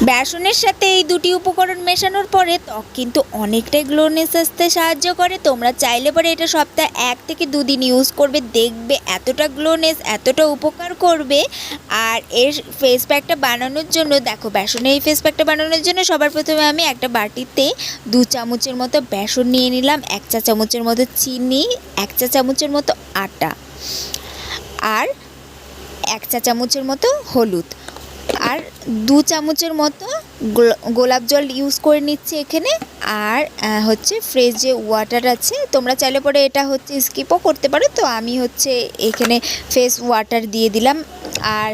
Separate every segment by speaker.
Speaker 1: বেসনের সাথে এই দুটি উপকরণ মেশানোর পরে ত্বক কিন্তু অনেকটাই গ্লোনেস আসতে সাহায্য করে। তোমরা চাইলে পরে এটা সপ্তাহে 1 থেকে 2 দিন ইউজ করবে, দেখবে এতটা গ্লোনেস, এতটা উপকার করবে। আর এর ফেস প্যাকটা বানানোর জন্য দেখো, বেসনের এই ফেস প্যাকটা বানানোর জন্য সবার প্রথমে আমি একটা বাটিতে 2 চামচের মতো বেসন নিয়ে নিলাম, 1 চা চামচের মতো চিনি, 1 চা চামচের মতো আটা আর 1 চা চামচের মতো হলুদ আর 2 চামচের মতো গোলাপ জল ইউজ করে নিচ্ছি এখানে। আর হচ্ছে ফ্রেশ যে ওয়াটার আছে, তোমরা চাইলে পরে এটা হচ্ছে স্কিপও করতে পারো, তো আমি হচ্ছে এখানে ফ্রেশ ওয়াটার দিয়ে দিলাম। আর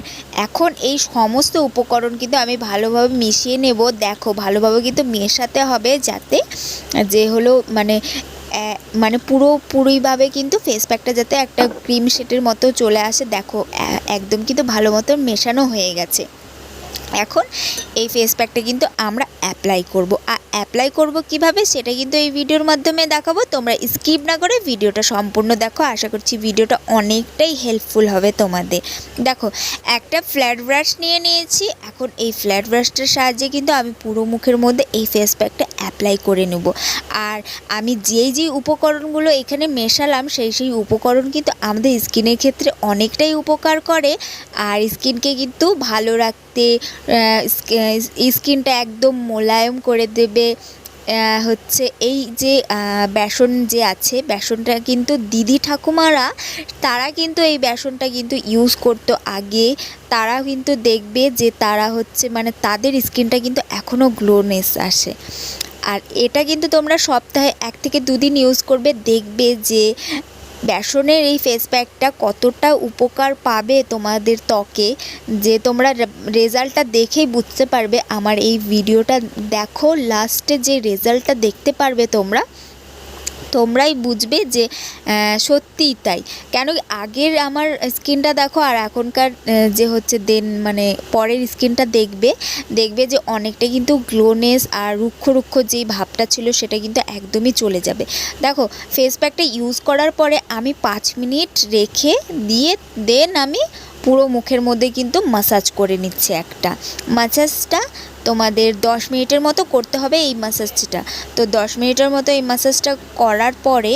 Speaker 1: এখন এই সমস্ত উপকরণ কিন্তু আমি ভালোভাবে মিশিয়ে নেব। দেখো, ভালোভাবে কিন্তু মেশাতে হবে, যাতে যে হলো মানে পুরোপুরিভাবে কিন্তু ফেস প্যাকটা যাতে একটা ক্রিম শেডের মতো চলে আসে। দেখো, একদম কিন্তু ভালো মতো মেশানো হয়ে গেছে। এখন এই ফেস প্যাকটা কিন্তু আমরা অ্যাপ্লাই করব। আর অ্যাপ্লাই করব কিভাবে সেটা কিন্তু এই ভিডিওর মাধ্যমে দেখাবো। তোমরা স্কিপ না করে ভিডিওটা সম্পূর্ণ দেখো, আশা করছি ভিডিওটা অনেকটাই হেল্পফুল হবে তোমাদের। দেখো, একটা ফ্ল্যাট ব্রাশ নিয়ে নিয়েছি। এখন এই ফ্ল্যাট ব্রাশটার সাহায্যে কিন্তু আমি পুরো মুখের মধ্যে এই ফেস প্যাকটা অ্যাপ্লাই করে নেব। আর আমি যেই উপকরণগুলো এখানে মেশালাম, সেই উপকরণ কিন্তু আমাদের স্কিনের ক্ষেত্রে অনেকটাই উপকার করে। আর স্কিনকে কিন্তু ভালো রাখতে, স্কিনটা একদম মোলায়েম করে দেবে। হচ্ছে এই যে বেসন যে আছে, বেসনটা কিন্তু দিদি ঠাকুমারা তারা কিন্তু এই বেসনটা কিন্তু ইউজ করতো আগে। তারা কিন্তু দেখবে যে তারা হচ্ছে তাদের স্কিনটা কিন্তু এখনও গ্লোনেস আসে। আর এটা কিন্তু তোমরা সপ্তাহে 1 থেকে 2 দিন ইউজ করবে, দেখবে যে বেসনের এই ফেস প্যাকটা কতটা উপকার পাবে তোমাদের ত্বকে, যে তোমরা রেজাল্টটা দেখেই বুঝতে পারবে। আমার এই ভিডিওটা দেখো, লাস্টে যে রেজাল্টটা দেখতে পারবে তোমরাই বুঝবে যে সত্যিই তাই। কেন আগের আমার স্কিনটা দেখো আর এখনকার যে হচ্ছে পরের স্কিনটা দেখবে যে অনেকটা কিন্তু গ্লোনেস আর রুক্ষ যেই ভাবটা ছিল সেটা কিন্তু একদমই চলে যাবে। দেখো, ফেস প্যাকটা ইউজ করার পরে আমি 5 মিনিট রেখে দিয়ে দেন আমি পুরো মুখের মধ্যে কিন্তু মাসাজ করে নিচ্ছি। একটা মাসাজটা তোমাদের 10 মিনিটের মতো করতে হবে এই মাসাজটা। তো 10 মিনিটের মতো এই মাসাজটা করার পরে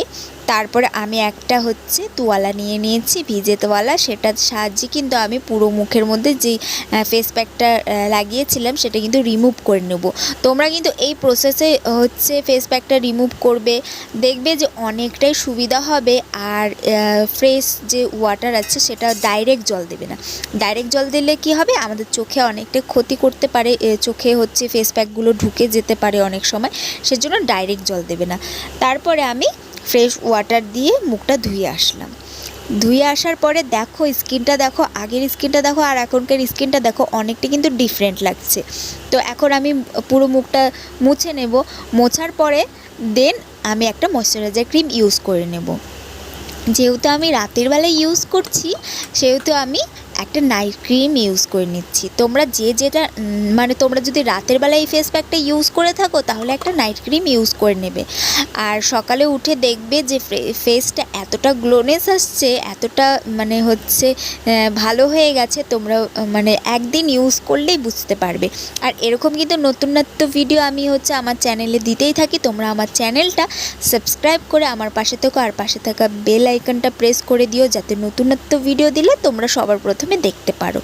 Speaker 1: তারপরে আমি একটা হচ্ছে তোয়ালা নিয়ে নিয়েছি, ভিজে তোয়ালা। সেটার সাহায্যে কিন্তু আমি পুরো মুখের মধ্যে যেই ফেস প্যাকটা লাগিয়েছিলাম সেটা কিন্তু রিমুভ করে নেব। তোমরা কিন্তু এই প্রসেসে হচ্ছে ফেস প্যাকটা রিমুভ করবে, দেখবে যে অনেকটাই সুবিধা হবে। আর ফ্রেশ যে ওয়াটার আছে সেটা ডাইরেক্ট জল দেবে না। ডাইরেক্ট জল দিলে কি হবে, আমাদের চোখে অনেকটা ক্ষতি করতে পারে, চোখে হচ্ছে ফেস প্যাকগুলো ঢুকে যেতে পারে অনেক সময়, সেজন্য ডাইরেক্ট জল দেবে না। তারপরে আমি ফ্রেশ ওয়াটার দিয়ে মুখটা ধুয়ে আসলাম। ধুয়ে আসার পরে দেখো, স্কিনটা দেখো, আগের স্কিনটা দেখো আর এখনকার স্কিনটা দেখো, অনেকটা কিন্তু ডিফারেন্ট লাগছে। তো এখন আমি পুরো মুখটা মুছে নেব। মোছার পরে দেন আমি একটা ময়শ্চারাইজার ক্রিম ইউজ করে নেব। যেহেতু আমি রাতের বেলায় ইউজ করছি, সেহেতু আমি একটা নাইট ক্রিম ইউজ করে নিচ্ছি। তোমরা যেটা তোমরা যদি রাতের বেলায় এই ফেস প্যাকটা ইউজ করে থাকো তাহলে একটা নাইট ক্রিম ইউজ করে নেবে। আর সকালে উঠে দেখবে যে ফেসটা এতটা গ্লোনেস আসছে, এতটা হচ্ছে ভালো হয়ে গেছে। তোমরা একদিন ইউজ করলেই বুঝতে পারবে। আর এরকম কিন্তু নতুন ভিডিও আমি হচ্ছে আমার চ্যানেলে দিতেই থাকি। তোমরা আমার চ্যানেলটা সাবস্ক্রাইব করে আমার পাশে থেকো, আর পাশে থাকা বেল আইকনটা প্রেস করে দিও, যাতে নতুন ভিডিও দিলে তোমরা সবার প্রথমে দেখতে পারো।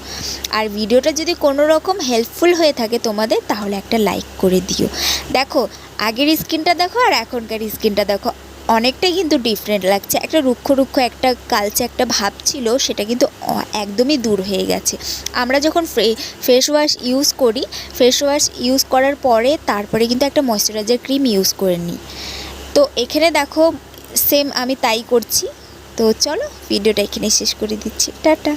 Speaker 1: আর ভিডিওটা যদি কোনো রকম হেল্পফুল হয়ে থাকে তোমাদের, তাহলে একটা লাইক করে দিও। দেখো, আগের স্কিনটা দেখো আর এখনকার স্কিনটা দেখো, অনেকটাই কিন্তু ডিফারেন্ট লাগছে। একটা রুক্ষ একটা কালচে একটা ভাব ছিল, সেটা কিন্তু একদমই দূর হয়ে গেছে। আমরা যখন ফেস ওয়াশ ইউজ করার পরে তারপরে কিন্তু একটা ময়শ্চারাইজার ক্রিম ইউজ করে নিই। তো এখানে দেখো, সেম আমি তাই করছি। তো চলো, ভিডিওটা এখানে শেষ করে দিচ্ছি। টাটা।